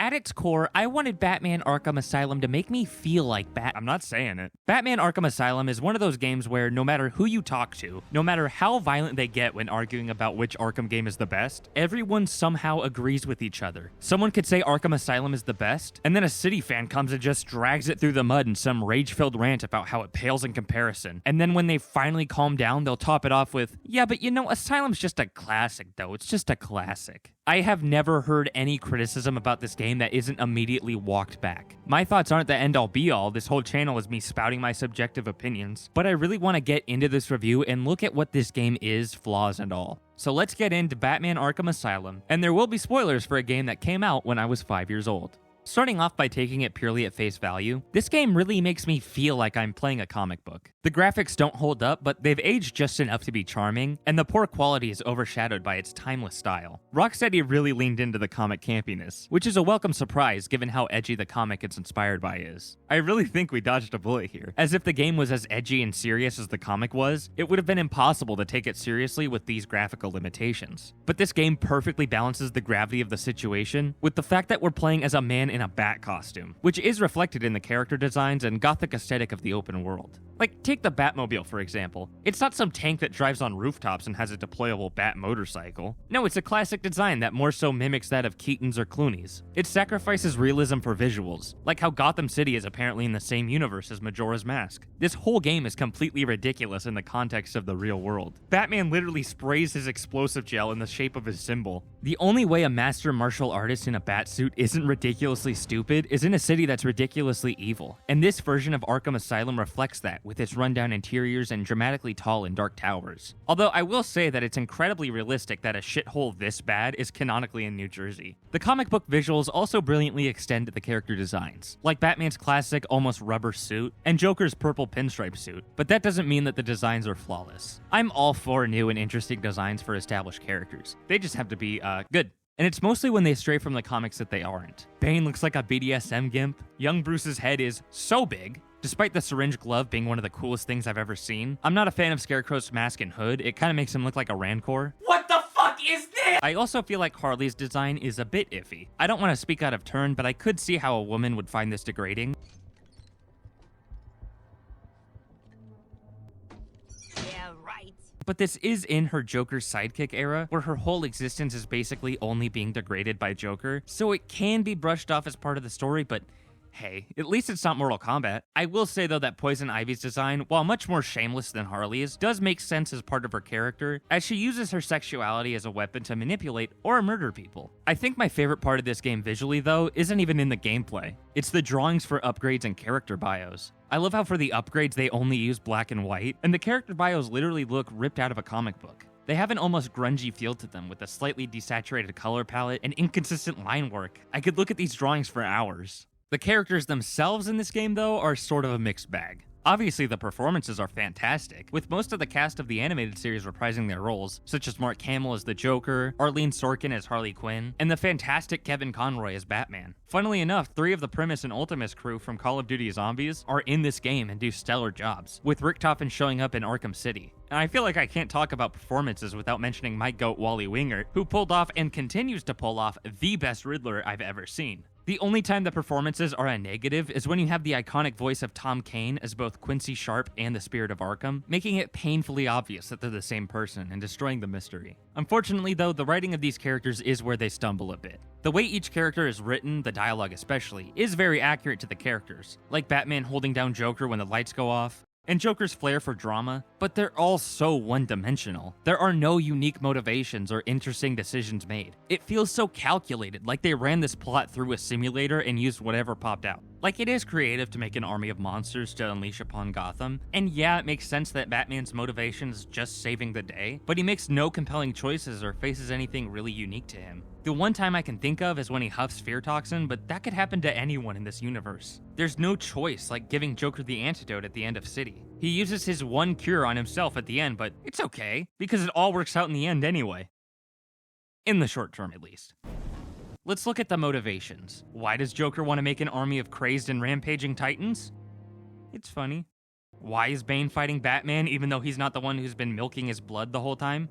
At its core, I wanted Batman Arkham Asylum to make me feel like I'm not saying it. Batman Arkham Asylum is one of those games where no matter who you talk to, no matter how violent they get when arguing about which Arkham game is the best, everyone somehow agrees with each other. Someone could say Arkham Asylum is the best, and then a City fan comes and just drags it through the mud in some rage-filled rant about how it pales in comparison. And then when they finally calm down, they'll top it off with, yeah, but you know, Asylum's just a classic though. It's just a classic. I have never heard any criticism about this game that isn't immediately walked back. My thoughts aren't the end-all be-all, this whole channel is me spouting my subjective opinions, but I really want to get into this review and look at what this game is, flaws and all. So let's get into Batman Arkham Asylum, and there will be spoilers for a game that came out when I was 5 years old. Starting off by taking it purely at face value, this game really makes me feel like I'm playing a comic book. The graphics don't hold up, but they've aged just enough to be charming, and the poor quality is overshadowed by its timeless style. Rocksteady really leaned into the comic campiness, which is a welcome surprise given how edgy the comic it's inspired by is. I really think we dodged a bullet here. As if the game was as edgy and serious as the comic was, it would have been impossible to take it seriously with these graphical limitations. But this game perfectly balances the gravity of the situation with the fact that we're playing as a man in a bat costume, which is reflected in the character designs and gothic aesthetic of the open world. Like, take the Batmobile, for example. It's not some tank that drives on rooftops and has a deployable bat motorcycle. No, it's a classic design that more so mimics that of Keaton's or Clooney's. It sacrifices realism for visuals, like how Gotham City is apparently in the same universe as Majora's Mask. This whole game is completely ridiculous in the context of the real world. Batman literally sprays his explosive gel in the shape of his symbol. The only way a master martial artist in a bat suit isn't ridiculously stupid is in a city that's ridiculously evil, and this version of Arkham Asylum reflects that, with its rundown interiors and dramatically tall and dark towers. Although I will say that it's incredibly realistic that a shithole this bad is canonically in New Jersey. The comic book visuals also brilliantly extend to the character designs, like Batman's classic almost rubber suit and Joker's purple pinstripe suit, but that doesn't mean that the designs are flawless. I'm all for new and interesting designs for established characters. They just have to be, good. And it's mostly when they stray from the comics that they aren't. Bane looks like a BDSM gimp. Young Bruce's head is so big. Despite the syringe glove being one of the coolest things I've ever seen, I'm not a fan of Scarecrow's mask and hood. It kind of makes him look like a Rancor. What the fuck is this? I also feel like Harley's design is a bit iffy. I don't want to speak out of turn, but I could see how a woman would find this degrading. But this is in her Joker's sidekick era, where her whole existence is basically only being degraded by Joker, so it can be brushed off as part of the story, but hey, at least it's not Mortal Kombat. I will say though that Poison Ivy's design, while much more shameless than Harley's, does make sense as part of her character, as she uses her sexuality as a weapon to manipulate or murder people. I think my favorite part of this game visually though, isn't even in the gameplay. It's the drawings for upgrades and character bios. I love how for the upgrades they only use black and white, and the character bios literally look ripped out of a comic book. They have an almost grungy feel to them with a slightly desaturated color palette and inconsistent line work. I could look at these drawings for hours. The characters themselves in this game, though, are sort of a mixed bag. Obviously, the performances are fantastic, with most of the cast of the animated series reprising their roles, such as Mark Hamill as the Joker, Arlene Sorkin as Harley Quinn, and the fantastic Kevin Conroy as Batman. Funnily enough, 3 of the Primus and Ultimus crew from Call of Duty Zombies are in this game and do stellar jobs, with Richtofen showing up in Arkham City. And I feel like I can't talk about performances without mentioning my goat Wally Wingert, who pulled off and continues to pull off the best Riddler I've ever seen. The only time the performances are a negative is when you have the iconic voice of Tom Kane as both Quincy Sharp and the Spirit of Arkham, making it painfully obvious that they're the same person and destroying the mystery. Unfortunately though, the writing of these characters is where they stumble a bit. The way each character is written, the dialogue especially, is very accurate to the characters, like Batman holding down Joker when the lights go off, and Joker's flair for drama, but they're all so one-dimensional. There are no unique motivations or interesting decisions made. It feels so calculated, like they ran this plot through a simulator and used whatever popped out. Like, it is creative to make an army of monsters to unleash upon Gotham, and yeah, it makes sense that Batman's motivation is just saving the day, but he makes no compelling choices or faces anything really unique to him. The one time I can think of is when he huffs fear toxin, but that could happen to anyone in this universe. There's no choice, like giving Joker the antidote at the end of City. He uses his one cure on himself at the end, but it's okay, because it all works out in the end anyway. In the short term, at least. Let's look at the motivations. Why does Joker want to make an army of crazed and rampaging titans? It's funny. Why is Bane fighting Batman even though he's not the one who's been milking his blood the whole time?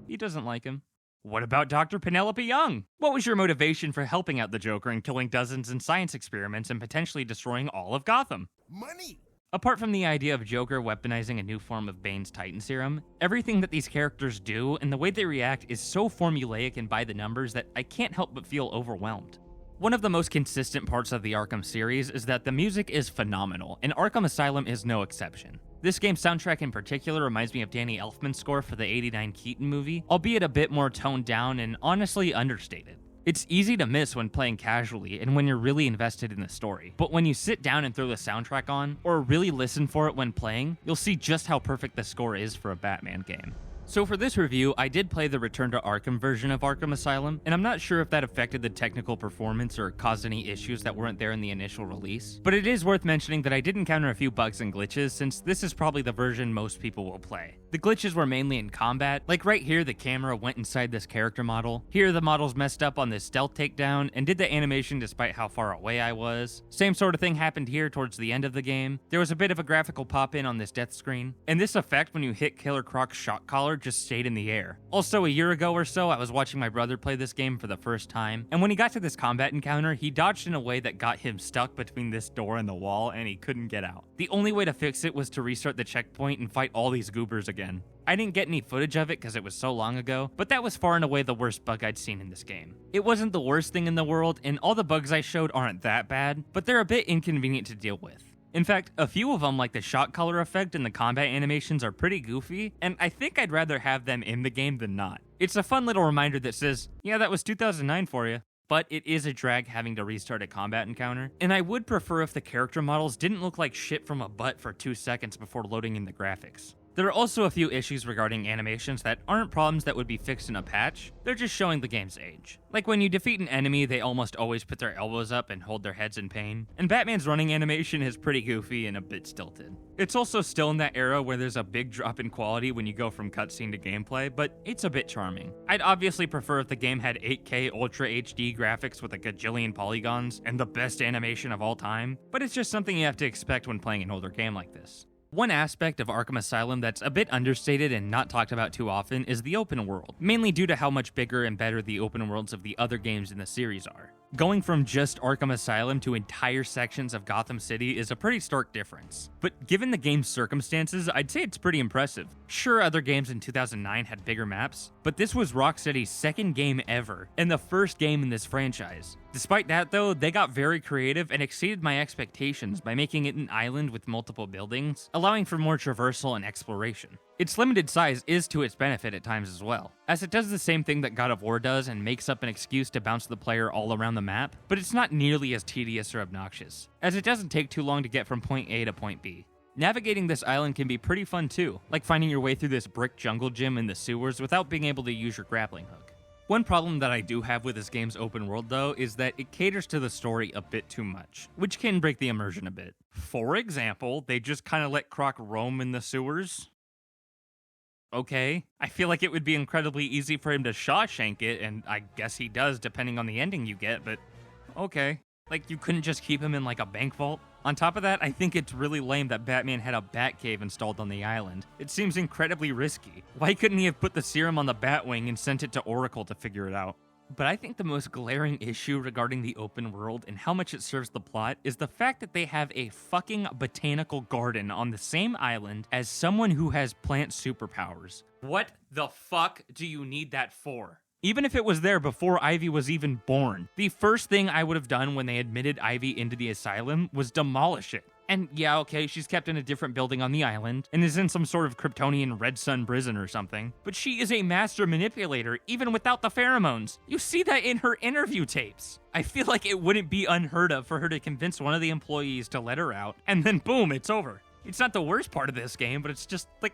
He doesn't like him. What about Dr. Penelope Young? What was your motivation for helping out the Joker and killing dozens in science experiments and potentially destroying all of Gotham? Money! Apart from the idea of Joker weaponizing a new form of Bane's Titan Serum, everything that these characters do and the way they react is so formulaic and by the numbers that I can't help but feel overwhelmed. One of the most consistent parts of the Arkham series is that the music is phenomenal, and Arkham Asylum is no exception. This game's soundtrack in particular reminds me of Danny Elfman's score for the '89 Keaton movie, albeit a bit more toned down and honestly understated. It's easy to miss when playing casually and when you're really invested in the story, but when you sit down and throw the soundtrack on, or really listen for it when playing, you'll see just how perfect the score is for a Batman game. So for this review, I did play the Return to Arkham version of Arkham Asylum, and I'm not sure if that affected the technical performance or caused any issues that weren't there in the initial release, but it is worth mentioning that I did encounter a few bugs and glitches since this is probably the version most people will play. The glitches were mainly in combat, like right here the camera went inside this character model, here the model's messed up on this stealth takedown and did the animation despite how far away I was. Same sort of thing happened here towards the end of the game. There was a bit of a graphical pop-in on this death screen, and this effect when you hit Killer Croc's shock collar just stayed in the air. Also, a year ago or so, I was watching my brother play this game for the first time, and when he got to this combat encounter, he dodged in a way that got him stuck between this door and the wall, and he couldn't get out. The only way to fix it was to restart the checkpoint and fight all these goobers again. I didn't get any footage of it because it was so long ago, but that was far and away the worst bug I'd seen in this game. It wasn't the worst thing in the world, and all the bugs I showed aren't that bad, but they're a bit inconvenient to deal with. In fact, a few of them, like the shock collar effect and the combat animations, are pretty goofy, and I think I'd rather have them in the game than not. It's a fun little reminder that says, yeah, that was 2009 for you. But it is a drag having to restart a combat encounter, and I would prefer if the character models didn't look like shit from a butt for 2 seconds before loading in the graphics. There are also a few issues regarding animations that aren't problems that would be fixed in a patch, they're just showing the game's age. Like when you defeat an enemy, they almost always put their elbows up and hold their heads in pain, and Batman's running animation is pretty goofy and a bit stilted. It's also still in that era where there's a big drop in quality when you go from cutscene to gameplay, but it's a bit charming. I'd obviously prefer if the game had 8K Ultra HD graphics with a gajillion polygons and the best animation of all time, but it's just something you have to expect when playing an older game like this. One aspect of Arkham Asylum that's a bit understated and not talked about too often is the open world, mainly due to how much bigger and better the open worlds of the other games in the series are. Going from just Arkham Asylum to entire sections of Gotham City is a pretty stark difference. But given the game's circumstances, I'd say it's pretty impressive. Sure, other games in 2009 had bigger maps, but this was Rocksteady's second game ever, and the first game in this franchise. Despite that though, they got very creative and exceeded my expectations by making it an island with multiple buildings, allowing for more traversal and exploration. Its limited size is to its benefit at times as well, as it does the same thing that God of War does and makes up an excuse to bounce the player all around the map, but it's not nearly as tedious or obnoxious, as it doesn't take too long to get from point A to point B. Navigating this island can be pretty fun too, like finding your way through this brick jungle gym in the sewers without being able to use your grappling hook. One problem that I do have with this game's open world though is that it caters to the story a bit too much, which can break the immersion a bit. For example, they just kinda let Croc roam in the sewers. Okay, I feel like it would be incredibly easy for him to Shawshank it, and I guess he does depending on the ending you get, but okay. Like, you couldn't just keep him in like a bank vault? On top of that, I think it's really lame that Batman had a Batcave installed on the island. It seems incredibly risky. Why couldn't he have put the serum on the Batwing and sent it to Oracle to figure it out? But I think the most glaring issue regarding the open world and how much it serves the plot is the fact that they have a fucking botanical garden on the same island as someone who has plant superpowers. What the fuck do you need that for? Even if it was there before Ivy was even born, the first thing I would have done when they admitted Ivy into the asylum was demolish it. And yeah, okay, she's kept in a different building on the island, and is in some sort of Kryptonian Red Sun prison or something, but she is a master manipulator, even without the pheromones. You see that in her interview tapes. I feel like it wouldn't be unheard of for her to convince one of the employees to let her out, and then boom, it's over. It's not the worst part of this game, but it's just like,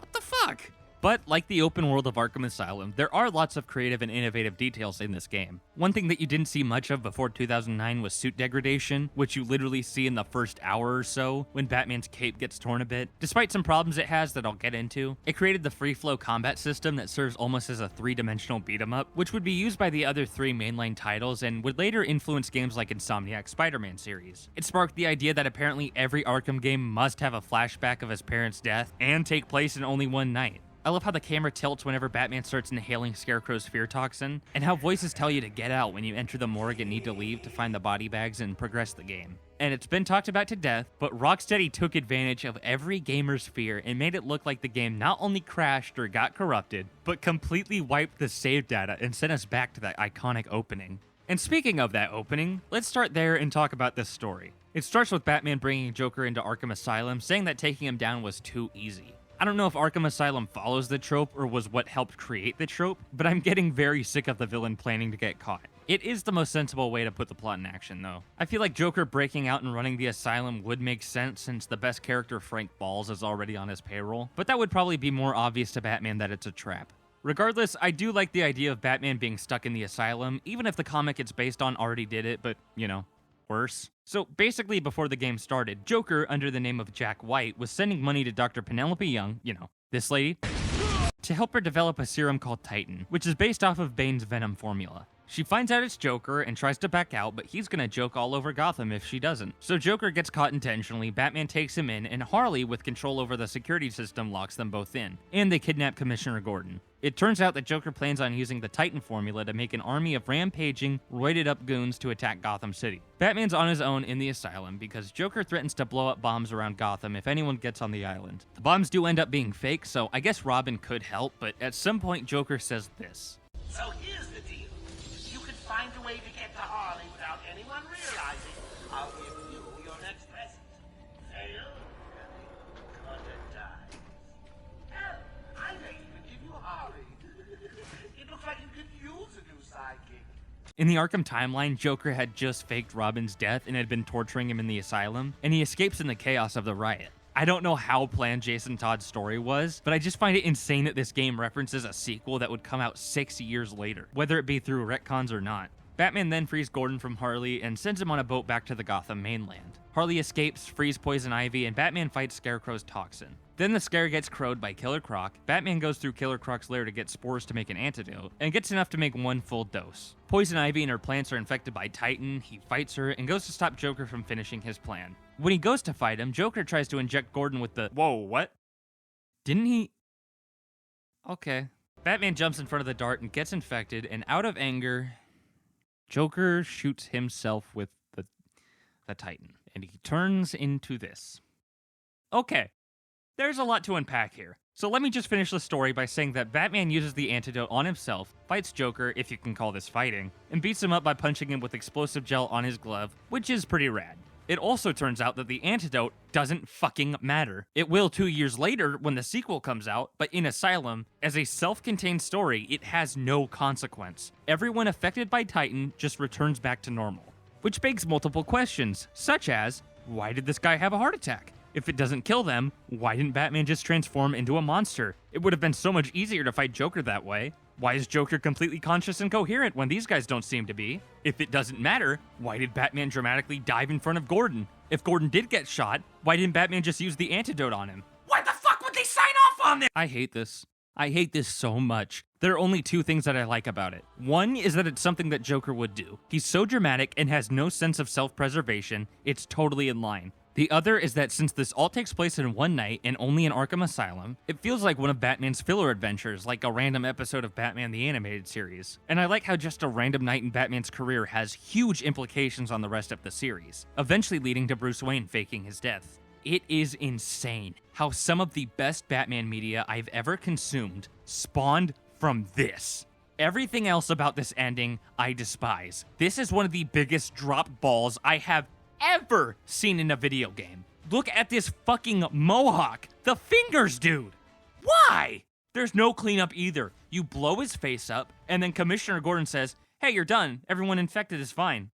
what the fuck? But like the open world of Arkham Asylum, there are lots of creative and innovative details in this game. One thing that you didn't see much of before 2009 was suit degradation, which you literally see in the first hour or so when Batman's cape gets torn a bit. Despite some problems it has that I'll get into, it created the free flow combat system that serves almost as a three-dimensional beat-em-up, which would be used by the other three mainline titles and would later influence games like Insomniac's Spider-Man series. It sparked the idea that apparently every Arkham game must have a flashback of his parents' death and take place in only one night. I love how the camera tilts whenever Batman starts inhaling Scarecrow's fear toxin, and how voices tell you to get out when you enter the morgue and need to leave to find the body bags and progress the game. And it's been talked about to death, but Rocksteady took advantage of every gamer's fear and made it look like the game not only crashed or got corrupted, but completely wiped the save data and sent us back to that iconic opening. And speaking of that opening, let's start there and talk about this story. It starts with Batman bringing Joker into Arkham Asylum, saying that taking him down was too easy. I don't know if Arkham Asylum follows the trope or was what helped create the trope, but I'm getting very sick of the villain planning to get caught. It is the most sensible way to put the plot in action, though. I feel like Joker breaking out and running the asylum would make sense since the best character, Frank Balls, is already on his payroll, but that would probably be more obvious to Batman that it's a trap. Regardless, I do like the idea of Batman being stuck in the asylum, even if the comic it's based on already did it, but, you know, worse. So basically, before the game started, Joker, under the name of Jack White, was sending money to Dr. Penelope Young, you know, this lady, to help her develop a serum called Titan, which is based off of Bane's Venom formula. She finds out it's Joker and tries to back out, but he's gonna joke all over Gotham if she doesn't. So Joker gets caught intentionally, Batman takes him in, and Harley, with control over the security system, locks them both in. And they kidnap Commissioner Gordon. It turns out that Joker plans on using the Titan formula to make an army of rampaging, roided-up goons to attack Gotham City. Batman's on his own in the asylum because Joker threatens to blow up bombs around Gotham if anyone gets on the island. The bombs do end up being fake, so I guess Robin could help, but at some point Joker says this. So here's the deal. You can find a way to get to Harley without anyone realizing. I'll give you your next present. Fail, and the content dies. Hell, I may even give you Harley. It looks like you could use a new sidekick. In the Arkham timeline, Joker had just faked Robin's death and had been torturing him in the asylum, and he escapes in the chaos of the riot. I don't know how planned Jason Todd's story was, but I just find it insane that this game references a sequel that would come out 6 years later, whether it be through retcons or not. Batman then frees Gordon from Harley and sends him on a boat back to the Gotham mainland. Harley escapes, frees Poison Ivy, and Batman fights Scarecrow's toxin. Then the scare gets crowed by Killer Croc. Batman goes through Killer Croc's lair to get spores to make an antidote, and gets enough to make one full dose. Poison Ivy and her plants are infected by Titan, he fights her, and goes to stop Joker from finishing his plan. When he goes to fight him, Joker tries to inject Gordon with the— whoa, what? Didn't he? Okay. Batman jumps in front of the dart and gets infected, and out of anger, Joker shoots himself with the Titan, and he turns into this. Okay. There's a lot to unpack here. So let me just finish the story by saying that Batman uses the antidote on himself, fights Joker, if you can call this fighting, and beats him up by punching him with explosive gel on his glove, which is pretty rad. It also turns out that the antidote doesn't fucking matter. It will 2 years later when the sequel comes out, but in Asylum, as a self-contained story, it has no consequence. Everyone affected by Titan just returns back to normal. Which begs multiple questions, such as, why did this guy have a heart attack? If it doesn't kill them, why didn't Batman just transform into a monster? It would have been so much easier to fight Joker that way. Why is Joker completely conscious and coherent when these guys don't seem to be? If it doesn't matter, why did Batman dramatically dive in front of Gordon? If Gordon did get shot, why didn't Batman just use the antidote on him? Why the fuck would they sign off on this? I hate this. I hate this so much. There are only two things that I like about it. One is that it's something that Joker would do. He's so dramatic and has no sense of self-preservation, it's totally in line. The other is that since this all takes place in one night and only in Arkham Asylum, it feels like one of Batman's filler adventures, like a random episode of Batman the Animated Series. And I like how just a random night in Batman's career has huge implications on the rest of the series, eventually leading to Bruce Wayne faking his death. It is insane how some of the best Batman media I've ever consumed spawned from this. Everything else about this ending, I despise. This is one of the biggest drop balls I have ever seen in a video game. Look at this fucking mohawk. The fingers, dude. Why? There's no cleanup either. You blow his face up, and then Commissioner Gordon says, hey, you're done. Everyone infected is fine.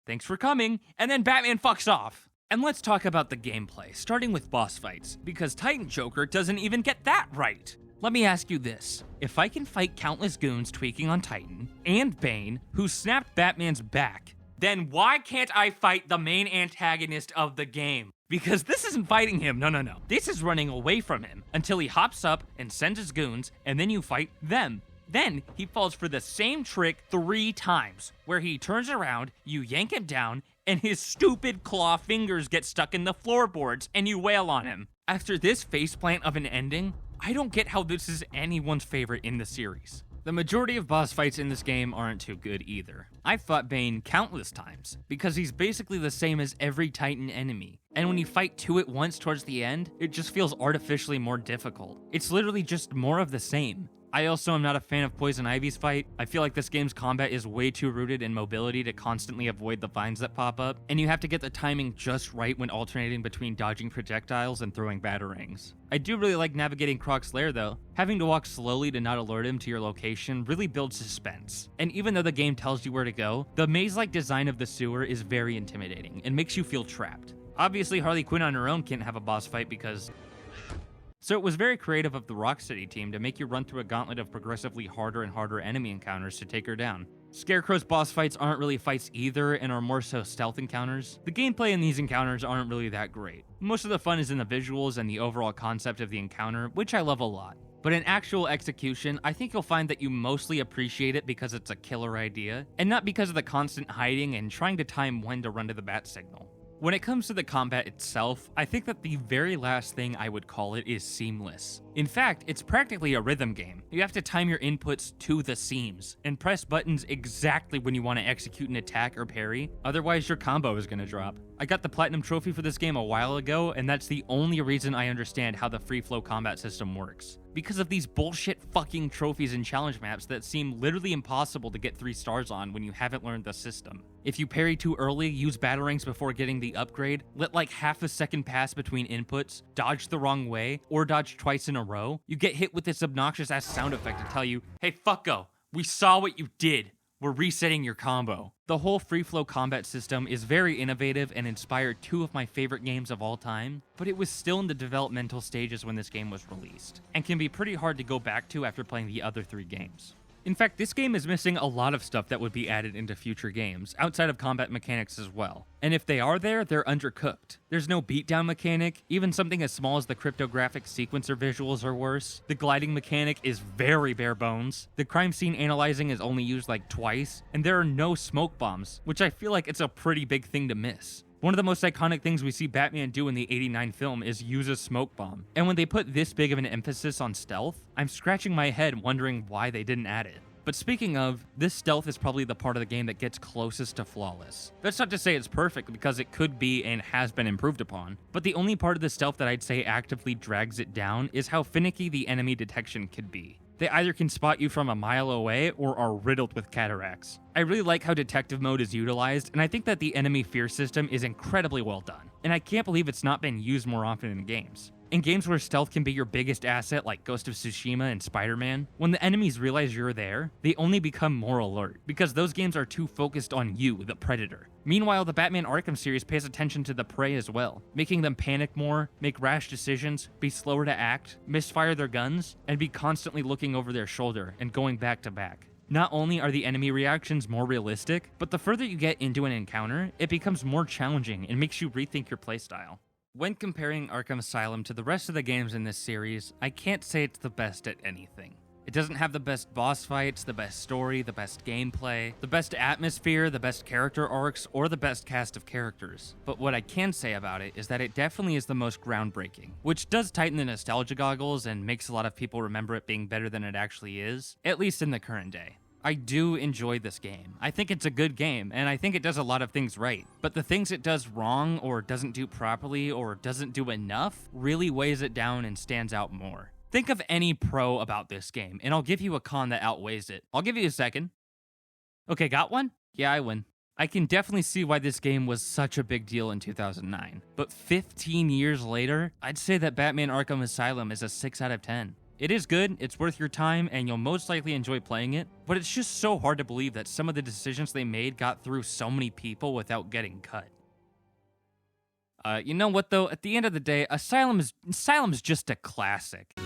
Thanks for coming. And then Batman fucks off. And let's talk about the gameplay, starting with boss fights, because Titan Joker doesn't even get that right. Let me ask you this. If I can fight countless goons tweaking on Titan, and Bane, who snapped Batman's back, then why can't I fight the main antagonist of the game? Because this isn't fighting him, no. This is running away from him until he hops up and sends his goons, and then you fight them. Then he falls for the same trick 3 times, where he turns around, you yank him down, and his stupid claw fingers get stuck in the floorboards, and you wail on him. After this faceplant of an ending, I don't get how this is anyone's favorite in the series. The majority of boss fights in this game aren't too good either. I've fought Bane countless times, because he's basically the same as every Titan enemy, and when you fight two at once towards the end, it just feels artificially more difficult. It's literally just more of the same. I also am not a fan of Poison Ivy's fight. I feel like this game's combat is way too rooted in mobility to constantly avoid the vines that pop up, and you have to get the timing just right when alternating between dodging projectiles and throwing batarangs. I do really like navigating Croc's lair though. Having to walk slowly to not alert him to your location really builds suspense. And even though the game tells you where to go, the maze-like design of the sewer is very intimidating and makes you feel trapped. Obviously, Harley Quinn on her own can't have a boss fight because... So it was very creative of the Rocksteady team to make you run through a gauntlet of progressively harder and harder enemy encounters to take her down. Scarecrow's boss fights aren't really fights either and are more so stealth encounters. The gameplay in these encounters aren't really that great. Most of the fun is in the visuals and the overall concept of the encounter, which I love a lot. But in actual execution, I think you'll find that you mostly appreciate it because it's a killer idea, and not because of the constant hiding and trying to time when to run to the bat signal. When it comes to the combat itself, I think that the very last thing I would call it is seamless. In fact, it's practically a rhythm game. You have to time your inputs to the seams, and press buttons exactly when you want to execute an attack or parry, otherwise your combo is going to drop. I got the Platinum Trophy for this game a while ago, and that's the only reason I understand how the free flow combat system works. Because of these bullshit fucking trophies and challenge maps that seem literally impossible to get 3 stars on when you haven't learned the system. If you parry too early, use batarangs before getting the upgrade, let like half a second pass between inputs, dodge the wrong way, or dodge twice in a row, you get hit with this obnoxious ass sound effect to tell you, hey fucko, we saw what you did. We're resetting your combo. The whole free flow combat system is very innovative and inspired 2 of my favorite games of all time, but it was still in the developmental stages when this game was released, and can be pretty hard to go back to after playing the other 3 games. In fact, this game is missing a lot of stuff that would be added into future games, outside of combat mechanics as well. And if they are there, they're undercooked. There's no beatdown mechanic, even something as small as the cryptographic sequencer visuals are worse. The gliding mechanic is very bare bones. The crime scene analyzing is only used like twice, and there are no smoke bombs, which I feel like it's a pretty big thing to miss. One of the most iconic things we see Batman do in the '89 film is use a smoke bomb. And when they put this big of an emphasis on stealth, I'm scratching my head wondering why they didn't add it. But speaking of, this stealth is probably the part of the game that gets closest to flawless. That's not to say it's perfect, because it could be and has been improved upon, but the only part of the stealth that I'd say actively drags it down is how finicky the enemy detection could be. They either can spot you from a mile away or are riddled with cataracts. I really like how detective mode is utilized, and I think that the enemy fear system is incredibly well done, and I can't believe it's not been used more often in games. In games where stealth can be your biggest asset like Ghost of Tsushima and Spider-Man, when the enemies realize you're there, they only become more alert, because those games are too focused on you, the predator. Meanwhile, the Batman Arkham series pays attention to the prey as well, making them panic more, make rash decisions, be slower to act, misfire their guns, and be constantly looking over their shoulder and going back to back. Not only are the enemy reactions more realistic, but the further you get into an encounter, it becomes more challenging and makes you rethink your playstyle. When comparing Arkham Asylum to the rest of the games in this series, I can't say it's the best at anything. It doesn't have the best boss fights, the best story, the best gameplay, the best atmosphere, the best character arcs, or the best cast of characters. But what I can say about it is that it definitely is the most groundbreaking, which does tighten the nostalgia goggles and makes a lot of people remember it being better than it actually is, at least in the current day. I do enjoy this game. I think it's a good game, and I think it does a lot of things right. But the things it does wrong, or doesn't do properly, or doesn't do enough, really weighs it down and stands out more. Think of any pro about this game, and I'll give you a con that outweighs it. I'll give you a second. Okay, got one? Yeah, I win. I can definitely see why this game was such a big deal in 2009. But 15 years later, I'd say that Batman Arkham Asylum is a 6 out of 10. It is good, it's worth your time, and you'll most likely enjoy playing it, but it's just so hard to believe that some of the decisions they made got through so many people without getting cut. You know what though? At the end of the day, Asylum is just a classic.